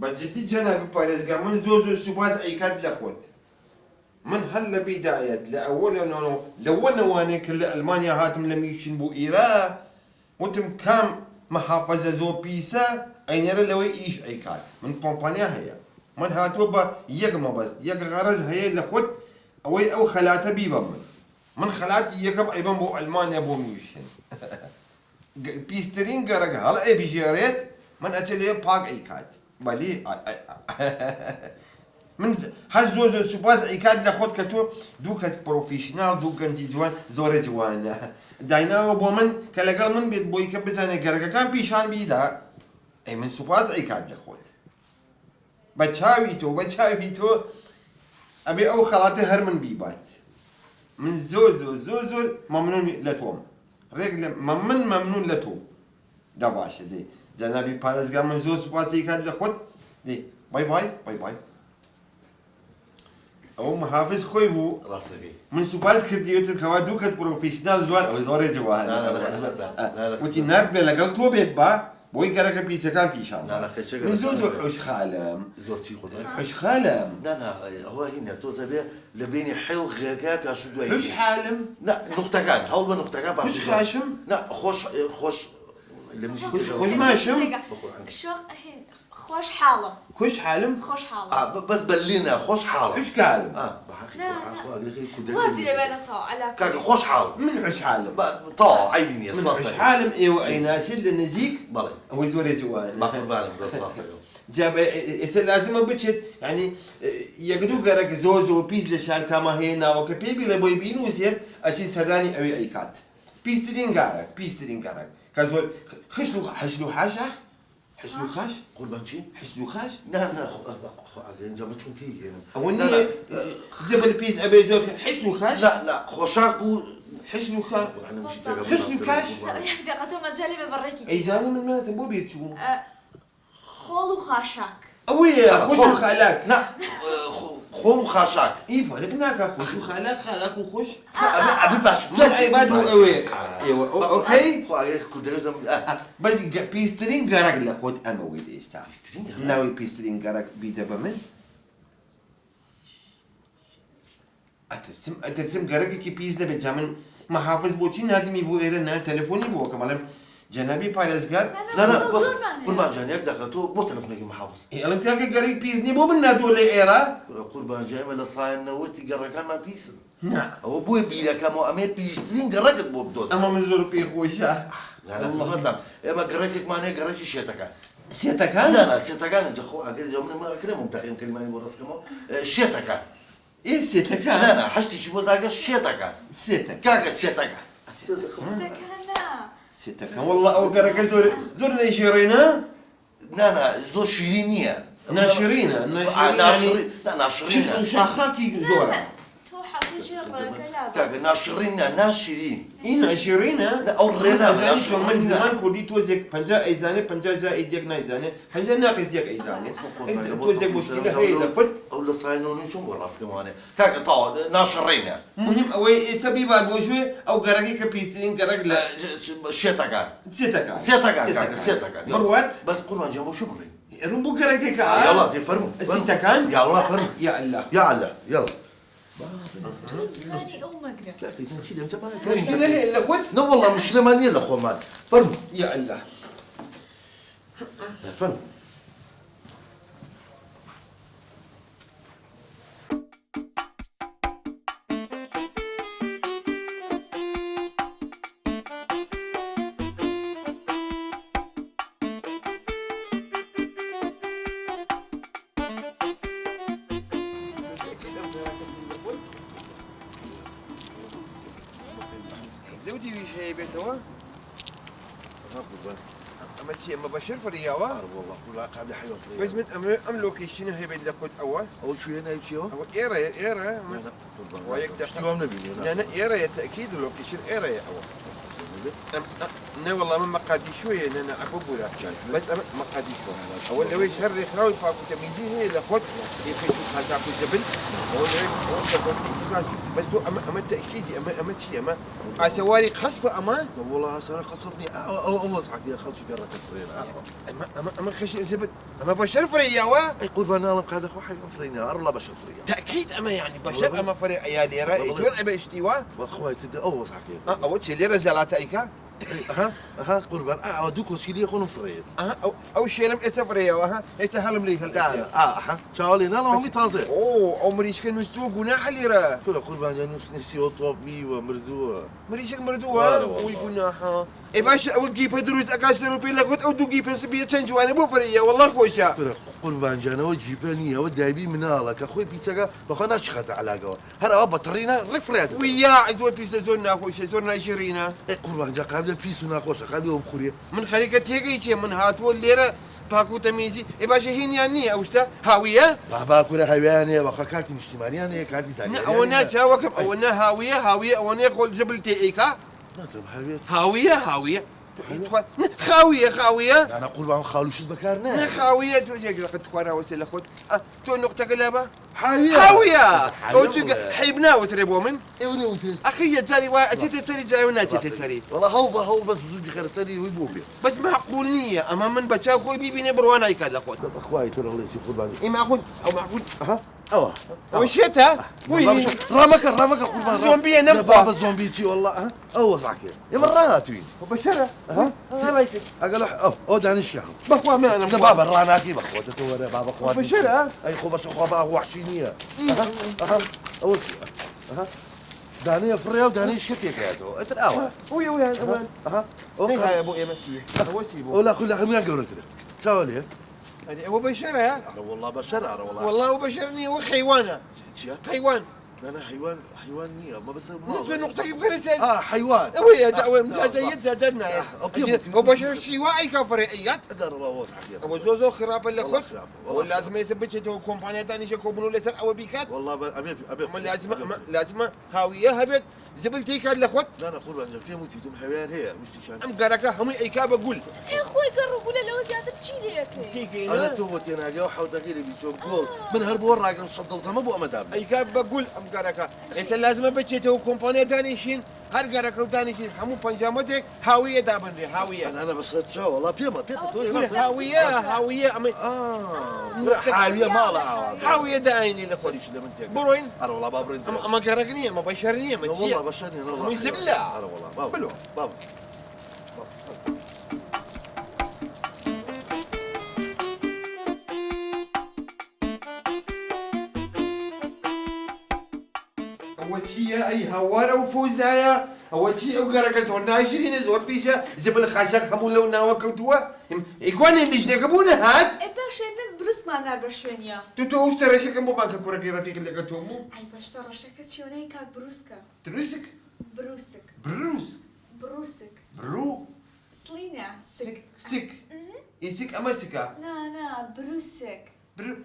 بجدي جنابي باريزقا من زوزو سواز عيكاد لخوت من هلا بداية لأول لو أنا واني كل ألمانيا هاتم لم يشن بو إيرا وتم كام محافظة زو بيسا أين يرى لو يعيش عيكاد من كومبانيا هي من هاتوا با يقما بس يق غرز هي لخوت أو خلاته بيبا من خلاتي يقب أيضا بو ألمانيا بو ميشن بيسترين قرق هلا أي بيجيريت من أتلي باق عيكاد بالي من هالزوز سباز عيكاد لخوت كتو دوكا بروفيشنال دوكا جوان زور جوان داينا وبومن كلاقل من بيت بوي كبزانه قرقا كان بيشان بيدا اي من سباز عيكاد لخوت بتشاوي تو ابي او خلاطي هر من بيبات من زوزو ممنون لتوم رجل ممنون لتوم دواش دي جنابي بارزقا من زوز سباز عيكاد لخوت دي باي باي او محافظ خوي بو راسك من سوباز كرديوت الكوادو كت بروفيشنال زوان او زوري جوان لا وتي نار بلا قال تو بيت با بوي قرك بيسا كان بيشان لا كشجر من زودو حوش خالم زورتي خذ حوش خالم لا هو هنا توزع لبيني حيو غير كاب يا شو دوي حوش حالم لا نقطة كان حول نقطة كان حوش خاشم لا خوش اللي مش خوش ماشم شو خوش حالم خوش حالم خوش حالم بس بلينا خوش حال حوش كالم بحكي لا اخو اغلي كودر وازي بيناتها على كاك خوش حال من حوش حالم طا عيبني من حوش حالم ايوا اي ناس اللي نزيك بالي او زوري جوان باخذ بالي من راسك جاب لازم بتشت يعني يقدو قرق زوزو بيز لشان كما هنا وكبيبي لبوي بينو سير اشي سداني اوي ايكات بيسترين قرق كزول خشلو حاشا حشلو خاش قربانشي حشلو خاش لا اخو اغلي جابت شو تي يعني اوني زبل بيز ابي زول حشلو خاش لا خوشاكو حشلو خاش انا مش خشلو كاش دقتو مجالي من بريكي اي زاني من الناس مو بيرتشو خول وخاشاك اويا خوشو خالاك لا خول خاشاك اي فرقناك خوشو خالاك وخوش ابي باش من عباد اوي ايوه اوكي خو اغلي كودرز بس بيسترين قرق لخوت اموي ديستا بيسترين قرق؟ ناوي بيسترين قرق بيتا بمن اترسم قرق كي بيزنا بجامن محافظ بوتشي نادمي بو ايرنا تليفوني بو كمالم جنابي بارزقار لا بس قربان جان يك دخلتو بو تلفونك محافظ انا بتاعك قرق بيزني بو من نادو لي ايرا قربان جاي من صاين نوتي قرا كان ما بيسن نعم هو بوي بيلا كمو امي بيشترين قرقت بو بدوز اما مزور بي خوشا لا والله اما قرقك ماني قرقك شيتك سيتكان لا سيتكان انت خو اقل يوم ما كلمه متقين كلمه ورا كمو شيتك ايه سيتكان لا حشتي شو زاق شيتك سيتك كاك شيتك سيتكان والله او قرق زور نيشيرينا لا زو شيرينيه ناشرينا ناشرين لا ناشرين شاخاكي زورا تو حقيقي كلام كاك ناشرين اي ناشرينا لا اورينا ناشرين من زمان كودي توزك بنجا ايزاني بنجا زائد يك نايزاني بنجا ناقص يك ايزاني انت توزك مشكله هي لقد او صاينون شو براس كمان كاك طا ناشرين مهم اوي سبي بعد بوشوي او قرقي كبيستين قرق لا شيتك سيتكان مروات بس قول ما جابوا شو مرين ربو قرقي كا يلا دي فرموا سيتكان يلا فرموا يا الله يلا اسمعني او مقرا لا كده نشيل انت ما مشكله هي لقد لا والله مشكله ما نيل اخو مال فرموا يا الله فرموا زودي وش هي بيتوا اما تشي اما بشر فرياوا والله كلها قابله حلوه بس من املك شنو هي بين لقد اول اول شيء هنا شيء هو ايرا لا ويك دخل نبي يعني ايرا تاكيد لوكيشن ايرا اول لا والله من مقادي شويه انا احب ولا بس انا مقادي شويه اول لويش هري خراوي باكو تميزي هي الاخوات يفيتوا خازاكو الزبل اول لويش بس تو اما تاكيدي اما شيء اما اسواري قصفه اما والله صار خصفني او اصحك يا خلص قررت فرينا اما خش الزبل اما بشر فريا وا اي قربان انا بقى اخو حي فرينا ارلا بشر فرينا تاكيد اما يعني بشر اما فريا يا ليرا شو ابي اشتيوا واخوي تدي او اصحك اول شيء ليرا زلات ايكا ها قربان اودوك وسيلي يخون فريد او شيء لم اسفريا ها يتهلم لي هل ها شاولي لا هم تازه اوه عمريش كان مسوق وناح ليرا كل قربان جانوس نسي وطوبي ومرزوه مريشك مردوها ويقول ها اي باشا او تجيب دروس اكاسر بيلا خد او تجيب بسبيه تنجواني بو فريا والله خوشا قربان جانا وجيبانيه ودايبي منالك اخوي بيسا بخنا شخت علاقه هذا بطرينا رفريات ويا عزوة بيسا زورنا خوشا زورنا 20 اي قربان جا قابل بيسونا خوش قابل بخوريه من خليك تيجي من هاتو الليره باكو تميزي اي باشا هين يعني اوشتا هاويه باكو هاويانه واخا كارتي اجتماعيه كارتي ثانيه اونا جاوكم اونا هاويه اونا قول زبلتي ايكا لازم هاويه هاويه خاويه انا قربان خالوش البكارنا خاويه تو جاك قد تخورا وسيله خد تو نقطه قلابه هاويه او حيبنا وتريبو من ايوني وتي اخي جاري واتيت سري جاي وناتي تسري والله هو بس زوجي خير سري ويبوبي بس معقول نية اما من بتشا خوي بيبي بروانا يكاد اخوت اخوي ترى الله يشوف قربان اي معقول او معقول اوه وشيتها رمك قربان زومبي لا نبض بابا زومبي شي والله اوه صح كده يا مرات وين وبشرة رايك اقول او دانيش كاهو بخوا ما انا بابا راناكي بخوة تتورى بابا اخوات بشرة اي خو بس اخو بابا وحشينيه اول شيء داني فريا ودانيش كتيك يا تو اتراوا ويا امان اوكي يا ابو مسيح هو سيبو ولا كل حميان قولتنا تساولي هو بشرة والله بشر والله والله وبشرني هو حيوانه حيوان انا حيوان نيه ما بس نص نقطة كيف غير سال حيوان ويا دعوة مزايد زادنا اوكي وبشر شي واعي كفريات ادر والله ابو زوزو خراب اللي خد ولازم يثبت تو كومبانيا ثاني شكو بنو لسر او بيكات والله ابي لازم هاويه هبت زبلتي كان لخوت لا انا اقول ان في موتي دم حيوان هي مش تشان ام قركه هم اي كاب اقول يا اخوي قرب ولا لو زيادة شي ليك تيجي انا توتي انا جا وحاول تقيلي بيشوف جول من هرب وراك نشط وزما ابو امدام اي كاب بقول ام قركه ايش لازم بتشي تو كومبانيا ثاني شين هر قركه ثاني شين همو بنجامتك هاويه دابن هاويه انا بس تشا والله بيما تقول هاويه ام حاويه مالا هاويه دايني لخوت خليش لمن تك بروين انا والله بابرنت ما قرقني ما بشرني ما تشي والله بشرني انا والله يسب لا انا والله بابا بابا أول شيء أي هوارة وفوزايا أول شيء أقرأ كسرنا 20 زور بيشة زبل خاشك همون لو ناوكتوا إخوان اللي جنبونا هاد اي باش ابن بروس ما نار بشوينيا تو اشترى شكل مو بانك كورة كي رفيق اللي قتومو اي باش ترى شكت شوني كاك بروسكا تروسك بروسك بروس برو سلينا سك سك يسك أما سكا نا بروسك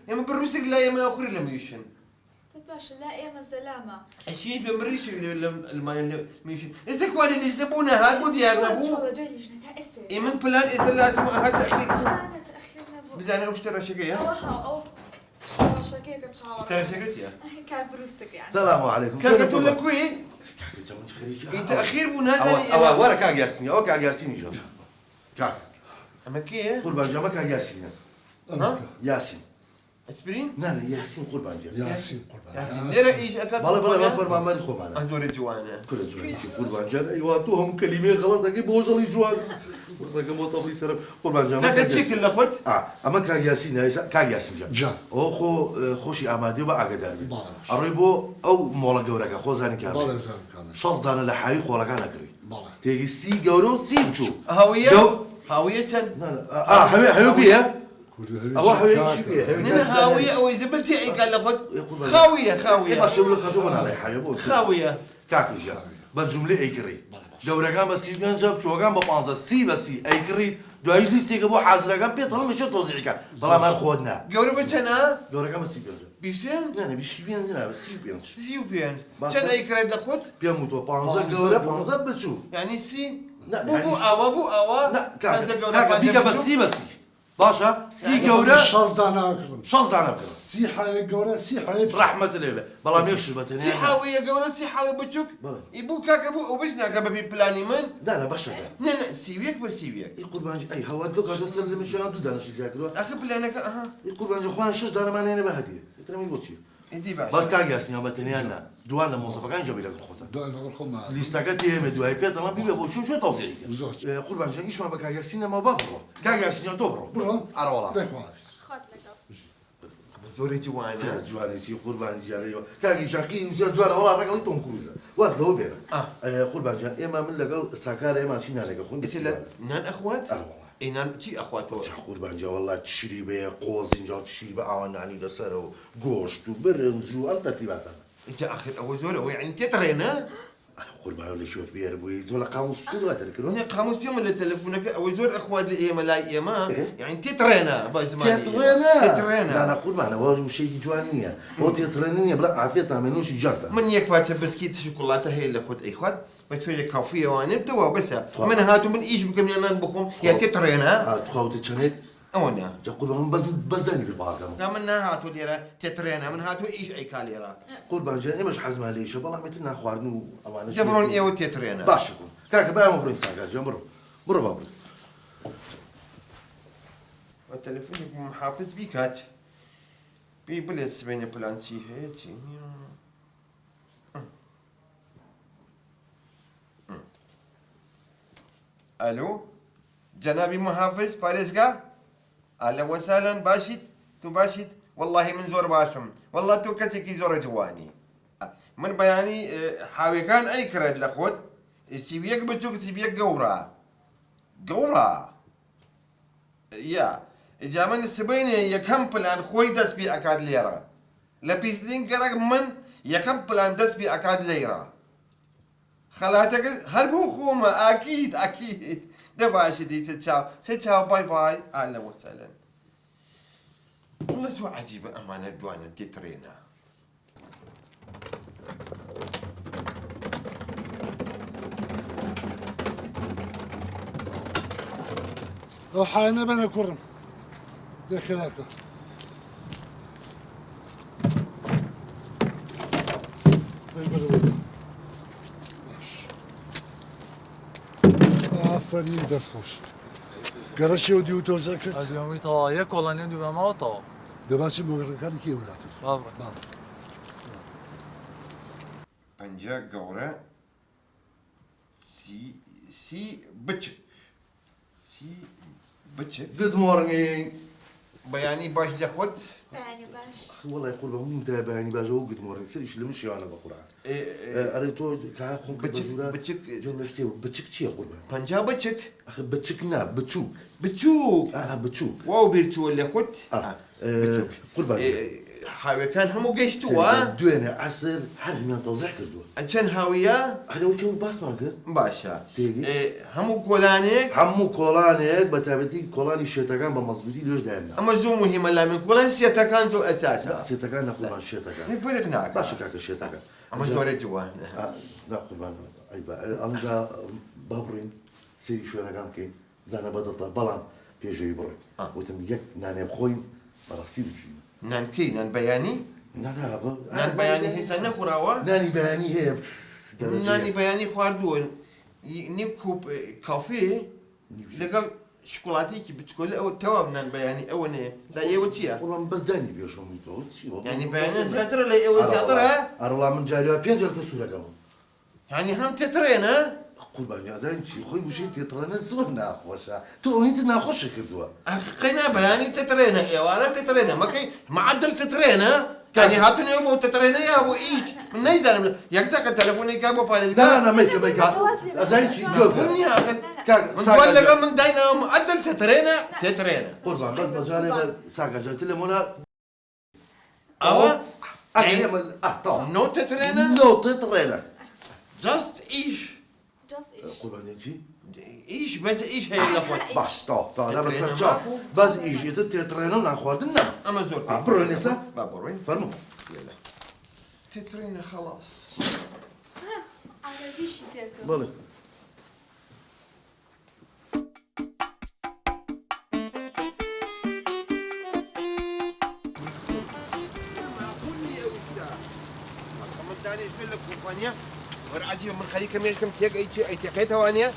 يا ما بروسك لا يا ما أخرى لم يشن باش لا يا الزلامة الشيء بمريش اللي ميشن إذا كوان اللي جنبونا هاد ودي أنا شو بو بدري ليش نتأسف إيمن بلان إذا لازم هاد تأخير لا تأخيرنا بو بزانا اشترى شكل يا اوه اشترى شكيكة شعور اشترى شكل يا كان بروسك يعني السلام عليكم كان تقول لك وين انت اخير بنازل ورا كاك ياسين او كاك ياسين جو كاك اما كي قربان جا ما كاك ياسين ها ياسين اسبرين لا ياسين قربان جا ياسين قربان ياسين دير ايش اكل بلا ما فرما ما نخو معنا ازور جوانا كل زوجي قربان جا ايوا توهم كلمه غلط اكي بوجلي جوان رقم طبلي سرب قربان جا لك تشكل لخوت اما كاك ياسين هاي كاك ياسين جا او خو خوشي امادي با اقدر بي باش اريبو او مولا جورك خو زاني كامل بالا زان كامل شاز دانا لحاي خولا كان اكري بالا تيجي سي جورو سي بشو هاويه هاويه حبيبي بيها كل أو حبيبي شبيه ننا هاويه او زبلتي اي قال لخوت خاويه إيه بس يقول لك هذول على حبيبي خاويه كاكي جا بالجملة أيكري دورة كان بس يبين جاب شو كان ببانزا سي بس أيكري دو أي ليستي كبو حاضر كان بيطلع مش توزيع كان بلا ما خودنا قولوا بتنا دورة كان بس يبين بيسين يعني بيش يبين زين بس يبين زيو بيان كان اي كريب لخوت بيموتوا بانزا دورة بانزا بتشو يعني سي بو ئاوا لا كاكا بيكا بسي باشا سي جورا 16 دانه کردم شاز انا بكره سی حای گەورە سی حای رحمة الله بلا ما يكشف بتني سیحاویە گەورە سیحاوی بچووک بوو کاکە بوو ئەو بچ ناکە بەبی پلانی من لا باشا نە سیویەک بە سیویەک يقول بانجي اي هوا دوك هذا سر اللي مش عنده دانا شي ذاكروا ئەخە پلانەکە ئەها يقول بانجي اخوان شش دانا ما انا بهدي ترى مين بوتشي ئیدی باش بس كاجا سنيا بتني انا دوانا موظف كان جاب لك الخطه خۆمە ليستاكاتي هم دواي بيت انا بيبي بوتشو شو توزيع زۆر يقول بانجي ايش ما بكاجا سينا ما بابرو كاجا سنيا توبرو بڕۆ على والله دەخوازی خد لك زۆری جوانە جواني شي قربان جاري كاجي شاكي وزي جوانا والله رجل توم كروز واسلو بينا قربان جا اما من لقى ساكار اما شي نالك خون نان ئەخوات والله ئینان چی ئەخواتەوە قربان جا والله تشري بي قوز انجا تشري بي اواناني دسرو غوشت وبرنج وانت تبعت ئینجا ئاخر ئەوە زۆر ئەوەی عین تێتڕێنە قربان اللي شوف في ربوي زول قاموس شو تذكرون نێ قاموس پێمە لە تەلەفۆنەکە ئەوەی زۆر ئەخوات لە ئێمە لای ئێمە یعنی تێتڕێنە با زمانی تيترينا انا قربان هو شيء جوانيه هو تيترينا بلا عافيه منوش جاتا من یەک پارچە بسکیت شکوڵاتە هەیە لە خۆت ئەیخوات بە توێژە کافیەوانێ تەوا بەسە من هاتو من ئیش بکەم یانان بخۆم یا تێتڕێنە تخاوتي تشنك ئەوە نا قربان بس داني بالباقه نا من نهاتو لێرە تێتڕێنە من هاتو ئیش ئەیکا لێرە قربان جا مش حزمه ليش والله متنا خواردن وانا دەبڕۆن ئێوە تێتڕێنە باشا كاك بقى مبرو يستاقل جا مرو بابا بە تەلەفۆنێک محافظ بیکات پێی بڵێت سبەینە پلان چی هەیە چی نییە الو جنابي محافظ پارێزگا ئالە وەسالەن باشیت تو باشیت والله من زۆر باشم والله تۆ کەسێکی زۆرە جوانی من بەیانی حاویەکان ئەیکرێت لە خۆت سیویەک بچووک سیویەک گەورە یا ئجا من سبەینێ یەکەم پلان خۆی دەست پێ ئەکات لێرە لە پیسلین گەرەک من یەکەم پلان دەست پێ ئەکات لێرە خەلاتەکە هەر بۆ خۆمە ئاکید دەباشیتی سێ چاو بای بای ئالە وەسەلەن وڵە زۆر عەجیبە ئەمانە دوانە تێتڕێنە ئەو حانە بەنە کوڕم دەخێناکە بەش بەرەوە باش ئافەرین دەستخۆش گەڕەشی و دیوتۆزە کرد اليومي طوا ياك والله ندوي ما طوا دەباچی مۆگەڕەکانی کێ وڵاتت بابا پەنجە گەورە سی بچک جود مورنينج بەیانی باش لە خۆت يعني باش والله يقول لهم انت باني باجو جود مورنينج سيرش لمشي انا بقرا اريتو كا خون بچک جمله شتي بچك شي يقول پەنجا بچک اخي بچكنا بچوك بچووک بچوك واو بێرچووە لە خۆت بچووک قربان هاویەکان هەموو گەیشتووە دوێنێ عسر هەرمیان تەوزیح کردووە چەند هاویە هەرەوەی کە باسمان کرد باشە تێگەی؟ هەموو کۆلانێک هەموو کۆڵانێک بە تایبەتی کۆڵانی شێتەکان بە مەزبوطی لێش داینا ئەمە زۆر مهمە لا من کۆلان سێتەکان زۆر ئەساسە سێتەکان نەقوربان شێتەکان فەرق ناکات باشە کاکە شێتەکان ئەمە زۆرە جوان نا قوربان ئەمجا با بڕین سێری شوێنەکان بکەین زانە بەدڵتە بەڵام پێشەوی بڕۆین وتم یەک نانێ بخۆین بەڕاستی بچین نانکەی نان بەیانی نان بەیانی هێستا نەخوراوە نانی بەیانی هەیە نانی بەیانی خواردووە نیو کوپ کافێ لەگەڵ شکۆڵاتێکی بچکۆل ئەوە تەواو نان بەیانی ئەوە نێ لا ئێوە چییە؟ قوربان بەس دانی بێشەوەی تۆ ینی بەیانە زیاترە لە ئێوە زیاترە؟ ئەڕۆڵا من جاریوە پێنج جەرگە سوورەکەمەوە ینی هەم تێتڕێنە؟ قوربان یازانی چی خۆی وشەی تێتڕێنە زۆر ناخۆشە تۆ ئەوەیت ناخۆشە کردووە قەینا بەیانی تێتڕێنە ئێوارە تێتڕێنە مەکەی معدل تێتڕێنە؟ يعني هاتون يوم وتترينا يا ابو ايش من نيزان يقطع تليفوني كابو بالي لا ميكا زين شي جوب يا اخي من قال لك من داينا معدل تترينا قربان بس مجالي ساقا جات لي هنا اوا طبعا نو تترينا جاست ايش قربان يجي ايش بس ايش هي الاخوات باش طا لا بس بس ايش تترينا ناخوردنا اما زور بروين لسه بروين فرمو يلا تترينا خلاص على بيش تاكل بالك زاني ايش لك كومبانيا ورعجي من خليك ميشكم تيك اي شيء اي تقيتها وانيا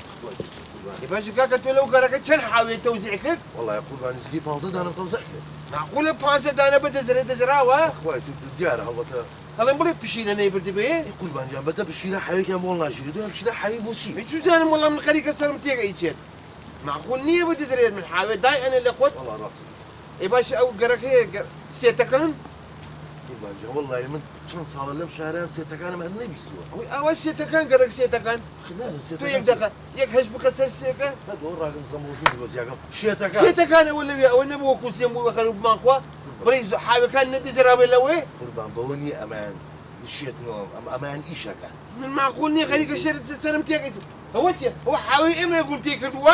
باش قاك لو قرك كان حاوي توزيع كل والله يا قربان سقي بانزا دانا بتوزع لك معقوله بانسة انا بدا زراوه اخوي ديار هو خلينا نقول بشيل انا يبرد بيه قربان جنب بدا بشيله حي كان والله شيء ده بشيله حي مو شيء شو زين والله من خليك صار متيك اي شيء معقول نيه بدا زريت من حاوي داي انا اللي قلت والله راسي اي باش او قرك هي سيتكن قربان جنب والله من كان صار لهم شهرين سيتكان ما نبي سوا او سيتكن قرك سيتكن خلينا تو يك دقه يك هش بكسر سيكه هذا راجل زموزين بس يا قام شيتكان سيتكن ولا بو كوسيم بو خلو بمانخوا بريز حاوي كان ندي زراوي لوي قربان بوني امان الشيت نوم امان ايشا كان من معقول ني خليك الشر سلم تيك هو حاوي اما يقول تيك دوا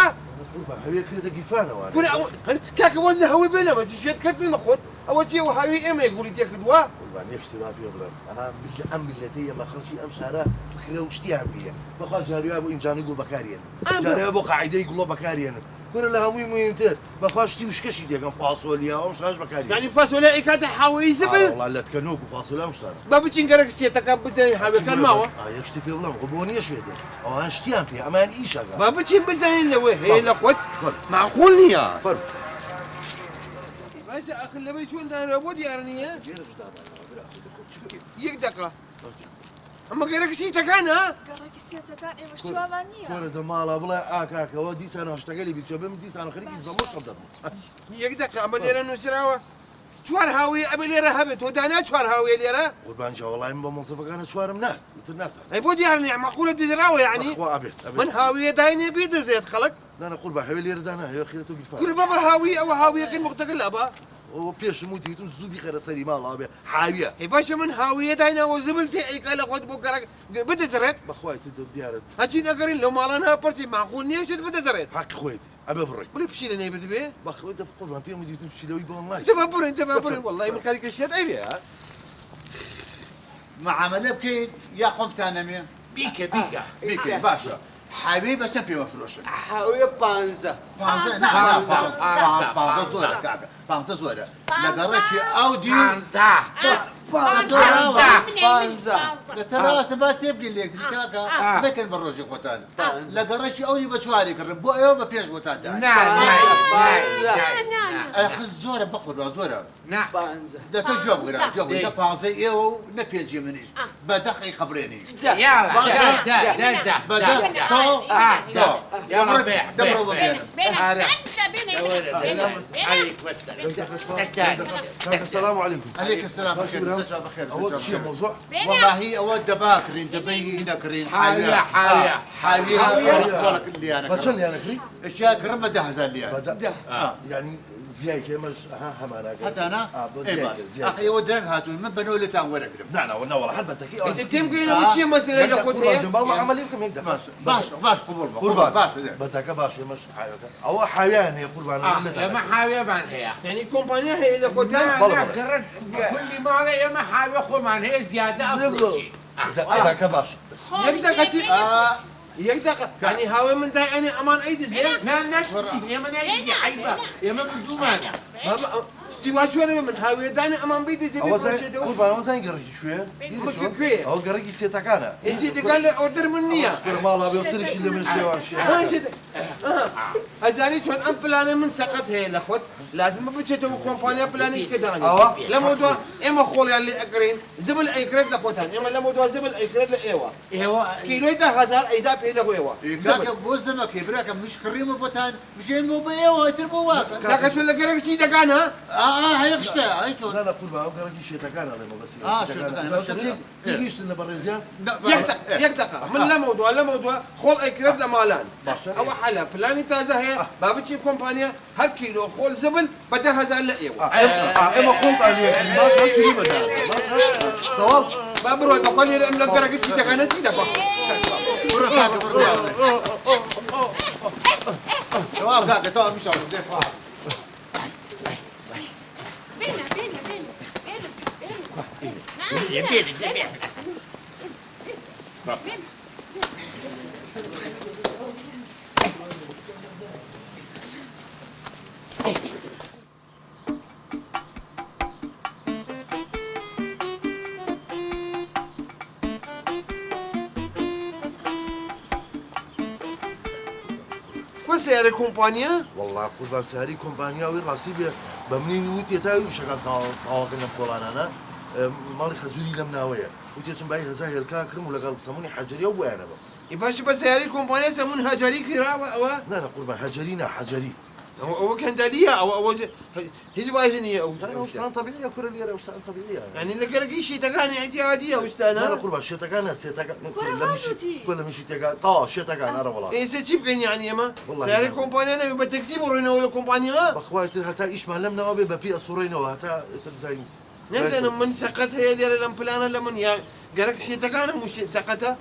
قربان هي كذا قفانه وانا كنا كاك وزن هوي بينا ما تشيت كرت المخوت اول شيء وحاوي اما يقول تيك دوا قربان يشتي ما في ابراهيم انا بالله ام ملتي ما خلشي ام شهرها فكره وشتي ام بيها بخا جاري ابو انجان يقول بكاريان جاري ابو قاعده يقول بكاريان كل لها مهم انت بخاشتي وش كشي ديك فاصوليا ومش عاج بكاريان يعني فاصوليا كانت حاوي زبل والله لا تكنوك وفاصوليا مش صار بابا تشين سيتك بزين حاوي كان ما هو يشتي في والله غبوني شويه او انا شتي ام بيها امان ايش هذا بابا تشين بزين لوي هي لقوت معقول نيا فرق بس اخي اللي بيشو انت ربودي يعني يقدقه اما غيرك سيتك انا قرك سيتك اي مش توامانية ولد مالا بلا اكاك ودي سنه اشتغلي بيتشبم دي سنه خليك يزمر قدام يقدقه اما ليرا نسراوه شوار هاوي ابي ليرا هبت ودانا شوار هاوي ليرا قربان شاء والله من منصفك انا شوارع مناس مثل الناس اي بودي يعني معقوله دزراوه يعني اخوة ابيت من هاويه داينه بيد زيت خلق لا انا قربان حبيبي يردانا هي خيرته قفا قول بابا هاويه او هاويه كن مقتقل ابا وبيش موتي يتم زوبي خير سري ما الله ابي حاويه اي باشا من هاويه داينه وزبلتي اي قال خد بكره بدزرت بخويت ديار هاتشين اقرين لو مالنا برسي معقول نيش بدزرت حق خويتي ابي بري ولا بشي لنا يبد بيه بخويت قربان بيوم يجي تمشي لو يقول الله انت بابور انت بابور والله من خليك الشيء عيبها معاملة بكيد يا قوم تانمي بيك باشا حبيبي سبي مفروش حاوية بانزا بانزا نعم بانزا زورة كاكا بانزا زورة لقرأتي أوديو بانزا ترى ما تبقي اللي كاكا بكن بروجي قوتان لقرأتي أوديو بشواري كربو يوم بيش قوتان حز زورة بقول زورة بانزا لا تجوب غير جوب لا بانزا يو نبيجي منيش بدخي خبريني يلا بدأ تو يلا بيع دبر وضينا السلام عليكم عليك السلام بخير بخير اول شيء موضوع والله اود باكرين دبي نكرين حاوية حاوية اللي انا بس انا كري الشاكر ما دهز اللي انا بدا يعني زي كي مش همانا حتى انا زي اخي ودرك هاتوا من بنوا لي تام ورق نعم والله حد بتكي انت تمكن وشي مسألة اللي قلت والله عمل يمكن يقدر باش قبول باش بدك باش مش حاجه او حيوان يا قربان يا ما حاوية بان هي يعني كومبانيا هي اللي قلت كل مرة يا ما حاوية خمان هي زيادة أفروشي بدك باش يقدق يعني هاوي من داي يعني امان ايدي زين لا نفسي يا ما نايزي عيبة يا ما بدومانة استوى شو من هاوي داي امان بيدي زين قربان هو زين قرقي شويه كوي هو قرقي سيتك انا سيدي قال لي اوردر مني ما الله بيوصل شيء اللي من الشيوان شيء ماشي ازاني شلون ام بلاني من سقط هي الاخوت لازم بجتو كومبانيا بلاني كداني لا موضوع اما خول اللي اقرين زبل اي كريد لاخوتها اما لا موضوع زبل اي كريد لايوا ايوه كيلو يتا هزار ايدا بيدا هو كاكا بوزمك يبراك مش كريم بوتان مش مو بيو تربوات كاكا شو اللي قالك سيدا كان هيك شتا هيك شو لا لا قربان هو قرقي شيتك انا بس شيتك تيجيش لنا بريزيان يقدق من لا موضوع خول اي كريد مالان او حلا بلاني تازه هي بابتشي كومبانيا هر كيلو خول زبل بدا هزار لايوا اما خلط عليك باش كريمه ده تمام بابرو بقول لي املك قرق سيدا كان سيدا برا كاكا برا شباب كاكا تو مش عارف زي فاهم بس سيارة كومبانيا والله قوربان ساری کۆمپانیاوی ڕاستی بێ بە منی وتی تا وشەکان تاواکەم کۆڵانانە ماڵی خەزوری لەم ناوەیە وتی چم بای هەزا هێلکا کردم و لەگەڵ سەمونی حەجەریە و بۆیانە بەس باش بس سيارة كومبانيا سمون هجري كراوة أو نانە قوربان حەجەری نا حەجەری أو كندالية أو هيز وازنية أو شتان طبيعية كرة ليرة وشتان طبيعية يعني اللي قال شيء تكاني اعتيادية لا وستانا قوربان شێتەکان سێتەکان كرة ماشوتي. ولا مشي تێگا تا شێتەکان ئەرە وڵات إيه سيتشيب كين يعني ما والله سيارة نعم. كومبانيا أنا بتكسب ورونا ولا كومبانيا بەخوای تر هەتا ئیشمان لەم ناوە بێ بەپی ئەسوڕێنەوە هەتا زین نزل من سقطها يا دير الامبلان لمن يا قالك شيء تكاني مش سقطها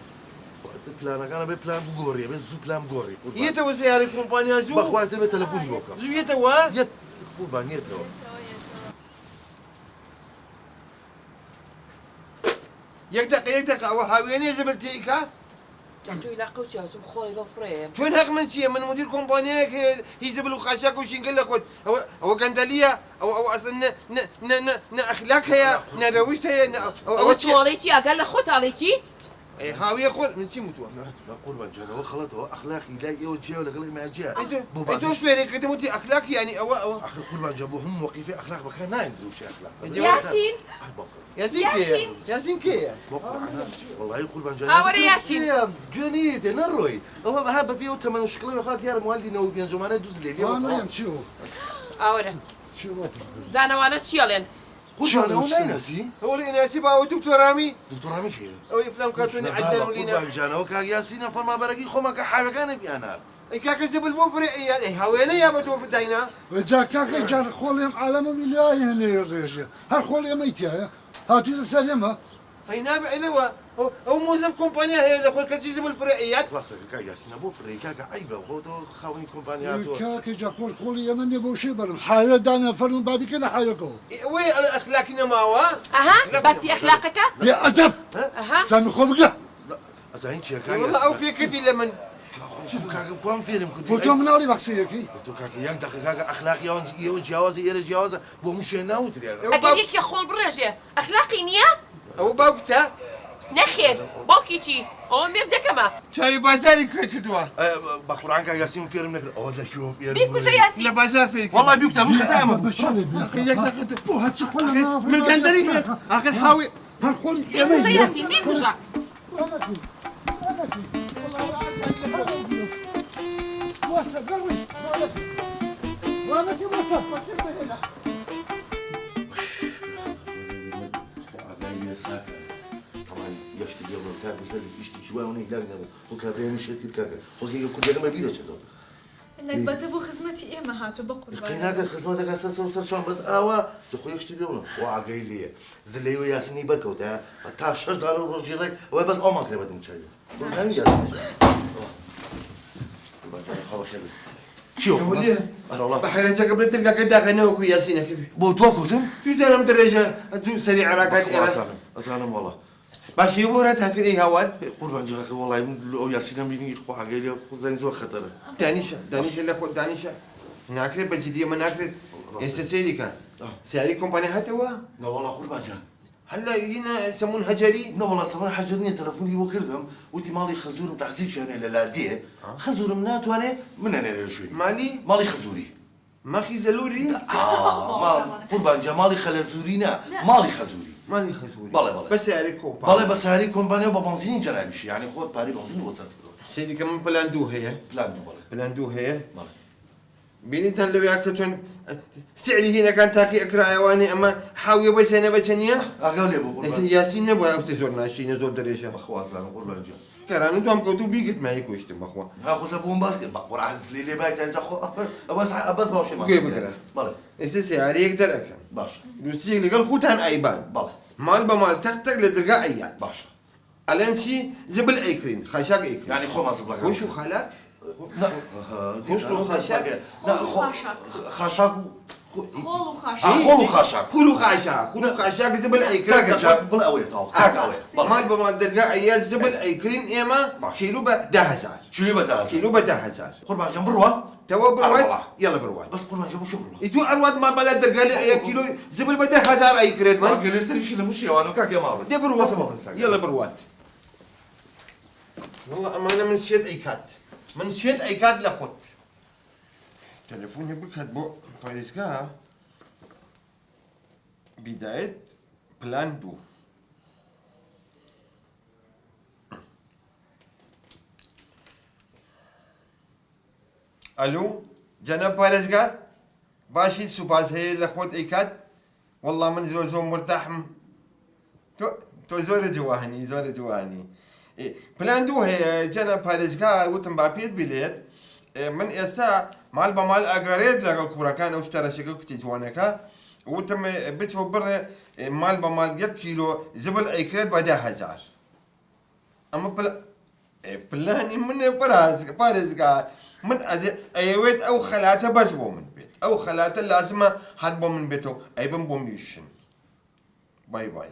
پلانەکانە بێ پلان بگۆڕیە بێ زوو پلان بگۆڕی يتو سيارة كومبانيا زو بەخوای تر بێ تەلەفۆنی بۆکەم زو يتو یەت قوربان یەتەوە يكتق أو هاويني زبلتيكا تو إلى قوتي هاتو بخوري بفريم شلون هاك من شيء من مدير كومبانيا هي زبل وخاشاك وشين قال لك او كنداليه او اصلا ن اخلاقها يا نروشتها يا أو تواليتي أقل لخوت عليتي هاوي يقول من شي متوا لا قوربان جانەوە خەڵەتەوە ئەخلاقی لای ئێوە جیا و لەگەڵی ماجیا انت وش فيك انت متي اخلاق يعني او اخي قوربان جا بۆ هەموو وەقیفی ئەخلاق بەکار نایندروشی ئەخلاق ياسين ياسين كي ياسين كي والله قوربان جان هاورە یاسین. جونیت نەڕۆی ئەوە بەها بەپێ و تەمەن و شکڵەوە خات دیارە موالیدینەوە پێنجەمانە دووز لێ مريم شو أورا شو زانوانا تشيالين قوربان ئەو نایناسی هو اللي ناسب او دكتور رامي دکتۆرامی چێ او افلام كاتوني عدل ولينا قوربان جانەوە کاک یاسینە فەرمانبەرەکەی خۆمە کە حاوەکانە بیانە اي كاك زبل مفرع يا هاوينا يا بتو في الدينا جا كاكا جار خوليم عالم ملياي هنا الريجي هل خوليم ميتيا هاتي السلامة اي نابع الوا او موظف كومبانيا هي اللي قلت كتجي زبل فرعيات ڕاستەکە کاک یاسینە بۆ فڕێ کاکە عیبە خۆتەوە خاوەنی کۆمپانیاتەوە كاكا جا خولي من يبو شي برم حاجة دانا فرن بابي كده حاجة وين اخلاقنا ما هو أها بس أخلاقك يا أدب أها سامي خوبك لا ئەزانین چیە کاک والله او في كدي لمن شوف كاكا كوام فيلم كنت بوتو من أولي بخسيكي تو كاكا ياك دقيقة كاكا أخلاقي يوم جوازي إيرا جوازة بو مش ناوتري أقليك يا خول برجة أخلاقي نية او باوكتا نخير باوكيتي أو مردكما شاي بازاري كدوا بقران كاكا ياسين فيلم نكر أو لا شوف بيكو جا ياسين لا بازار فيك والله بيكتا مش ختامة بشالي ياك تاخذ بو هاتشي كل ما في من كندري اخر حاوي هل خولي بيكو جا ياسين بيكو جا واسع قوي وانا في واسع طبعا يشتي يوم كاكا وسالي يشتي شوية ونهي داقنا هو كاكا مشيت كاكا هو كل ما بيده شدو انك بتبو خدمتي ايه ما هاتو بقول قيناك خدمتك اساس وصل شلون بس تخو يشتي بيوم وعقاي لي زلي وياسني بركوتا تا $6 روجيرك وبس او ما كربت مشاي زين ياسني خلاص خير شو وليه والله بحيرتك قبل تلقى كدا غنى وكو ياسين كبي بوتوكو تم تو زلمه درجه ازو سريع راكات اسالم والله باش يبورا تاكل ايه هوان قربان جاك والله لو ياسين بيني خو حاجه لي زين زو خطر دانيشا اللي خو دانيشا ناكل بجديه ما ناكل سيديكا سياري كومباني هاتوا لا والله قربان جاك هلا هنا يسمون هجري لا والله صراحه حجرني تلفوني وكردهم وتي مالي خزور نتاع زيت انا للاديه خزور منات وانا من انا شوي مالي خزوري ما خي زلوري ما قربان جا مالي خلزورينا مالي خزوري مالي خزوري بالله بس سياري كومباني بالله بس هاري كومباني وبنزين جنابش يعني خذ باري بنزين وصلت سيدي كمان بلاندو هي بلاندو بالله بلاندو هي بالله بيني لو ياكلون سعري هنا كان تاكي اكرا ايواني اما حاوي بس انا بتنيا اقول لي ابو بس ياسين نبغى استزورنا شي نزور دريشه اخواز انا قربان جا كرانو دوام كوتو بيجت معي كوشتم اخوا هاخذ ابو باسكت بقور عز لي بايت انت اخو بس باوشي ما كيف بكره بالله اساسي على يقدر اكل باش دوسي اللي قال خوتان ايبان بالله مال بمال تك لدرجة ايات باش الان شي زبل ايكرين خشاق ايكرين يعني خو ما صبلك وشو خلاك لا خشلو خشاق لا خشاق خول وخاش خولو خشاق كلو خشاق كلو خشاق زبل ايكرين كاكا جاب بالقوي تاو كاكا مال بمال درجة ايات زبل ايكرين ايما كيلو ب 10,000 شو يبدا كيلو ب 10,000 قربان جنب روان توا برواد يلا برواد بس قربان جنب شو روان يتو ارواد ما بلا درجة لي اي كيلو زبل ب 10,000 ايكرين ما ما قال لي سري شي مش يوانو كاكا ما دي برواد يلا برواد والله امانه من شيت ايكات من شيت ايكات لخوت تلفوني بكت بو باريزكا بداية بلان دو. الو جناب باريزكار باشي سوباز هي لخوت ايكاد والله من زوزو مرتاح تو زور جواني زور جواني بلان دو هي جناب باريزكار وتم بابيت بليت من استا مال بمال اغاريد لقى الكورة كان اشترى شكل كتي جوانكا وتم بيتو بر مال بمال 1 كيلو زبل ايكريد بعدها 1000 اما بلاني من باريزكار من ايويت او خلاته بس بو من بيت او خلاته لازم حد بو من بيته اي بو ميشن باي باي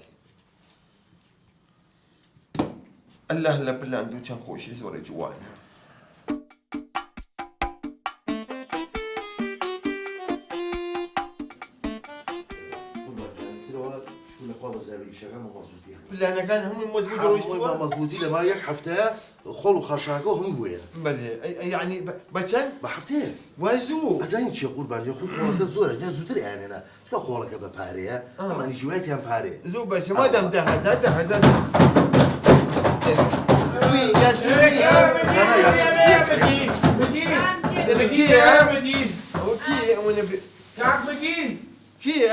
الله لا بلان دو كان خوش زور جوانا لا انا كان هم مزبوطين مزبوطين ما يك حفتها خل وخشاكو هم بويا بله يعني بچن بحفتها وازو ازاين شي قربان يا خو خولك زوره جا زوتر يعني انا شلون خولك بباريا اما جواتي ام باري زو بس ما دام ده هزا وي يا سيدي انا يا سيدي اوكي وانا كاك مدين كي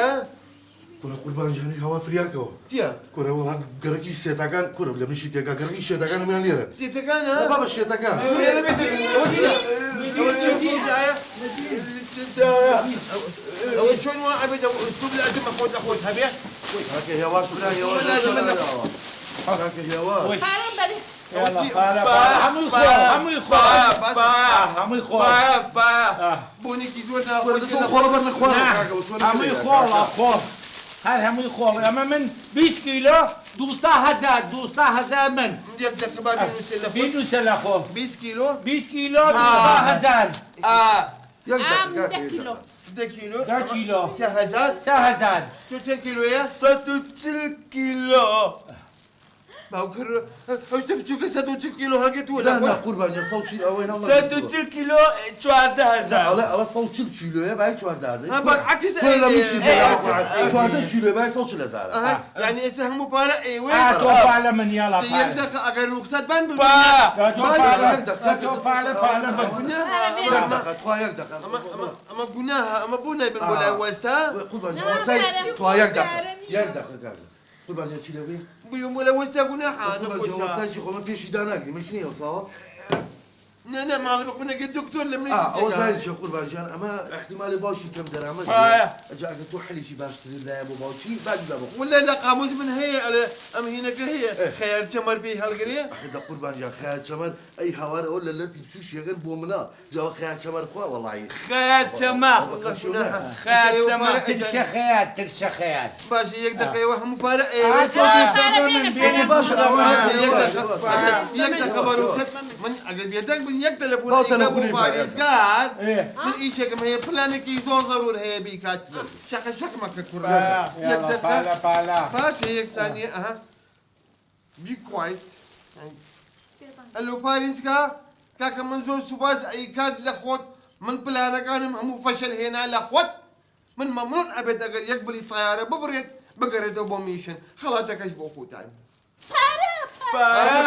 كورا قربان جاني هوا فرياكو تيا كورا هو قرقي سيتاكان كورا بلا مشي تيكا قرقي سيتاكان من ليرة سيتك لا انا بابا الشيتاكان يلا بيتك وتيا شلون واحد اسلوب لازم اخوت اخوتها بيه هكا يا واش ولا يا واش لازم هكا يا واش حرام بالي هم يخول بوني كي زورنا كورا تو خولا برنا خولا هكا وشو هم يخول هل هم يخول اما من 20 كيلو 200,000 من نديك تقريبا بينو سلخو 20 كيلو 20 كيلو 200,000 عام 10 كيلو 2 كيلو 10 كيلو 6000 100,000 2 كيلو يا 100 كيلو باوكر ايش تبغى 60 كيلو هلقيت لا ولا لا قربان يا صوتي وين الله 100 كيلو 14,000 لا لا صوت كيلو يا باي شو هذا بالعكس كل مشي شو هذا كيلو باي صوت لزارة يعني يسهم مباراة اي وين توفى على من يلا يقدر اگر رخصت بن با اما قناها اما بونا بالولا وستا قربان يا سيد تو يقدر قربان يا تشيلوي بيوم ولا وستا قناها انا قربان يا سيد خو ما بيش دانك مش نيو صح لا ما اعرف قلنا قد دكتور لما او زين شو قربان جان اما احتمال باشي كم درهم اجاك تحلي شي باش لا ابو باشي باج بابو ولا لا قاموس من هي ام هناك هي خير جمر بي هالقريه اخي ده قربان جان خيال شمر اي حوار ولا التي بشوش يا قلب ومنا جو خيال شمر قوا والله خيال شما خيال شما ترشخيات باش يقدر يوهم مباراة يقدر خبر رخصت من اقل يدك من يك تلفون ابو فارس قال من ايش كم هي فلانك يزون ضرور هي بيكات شق ما ككر يقدر باش هيك ثانية بي كوايت الو فارس كاك من زول سباز اي كاد لخوت من بلانا كان هم فشل هنا لخوت من ممنوع ابد اقل يقبل الطيارة ببرد بقرد ابو ميشن خلاتك ايش بوخو تاني بارا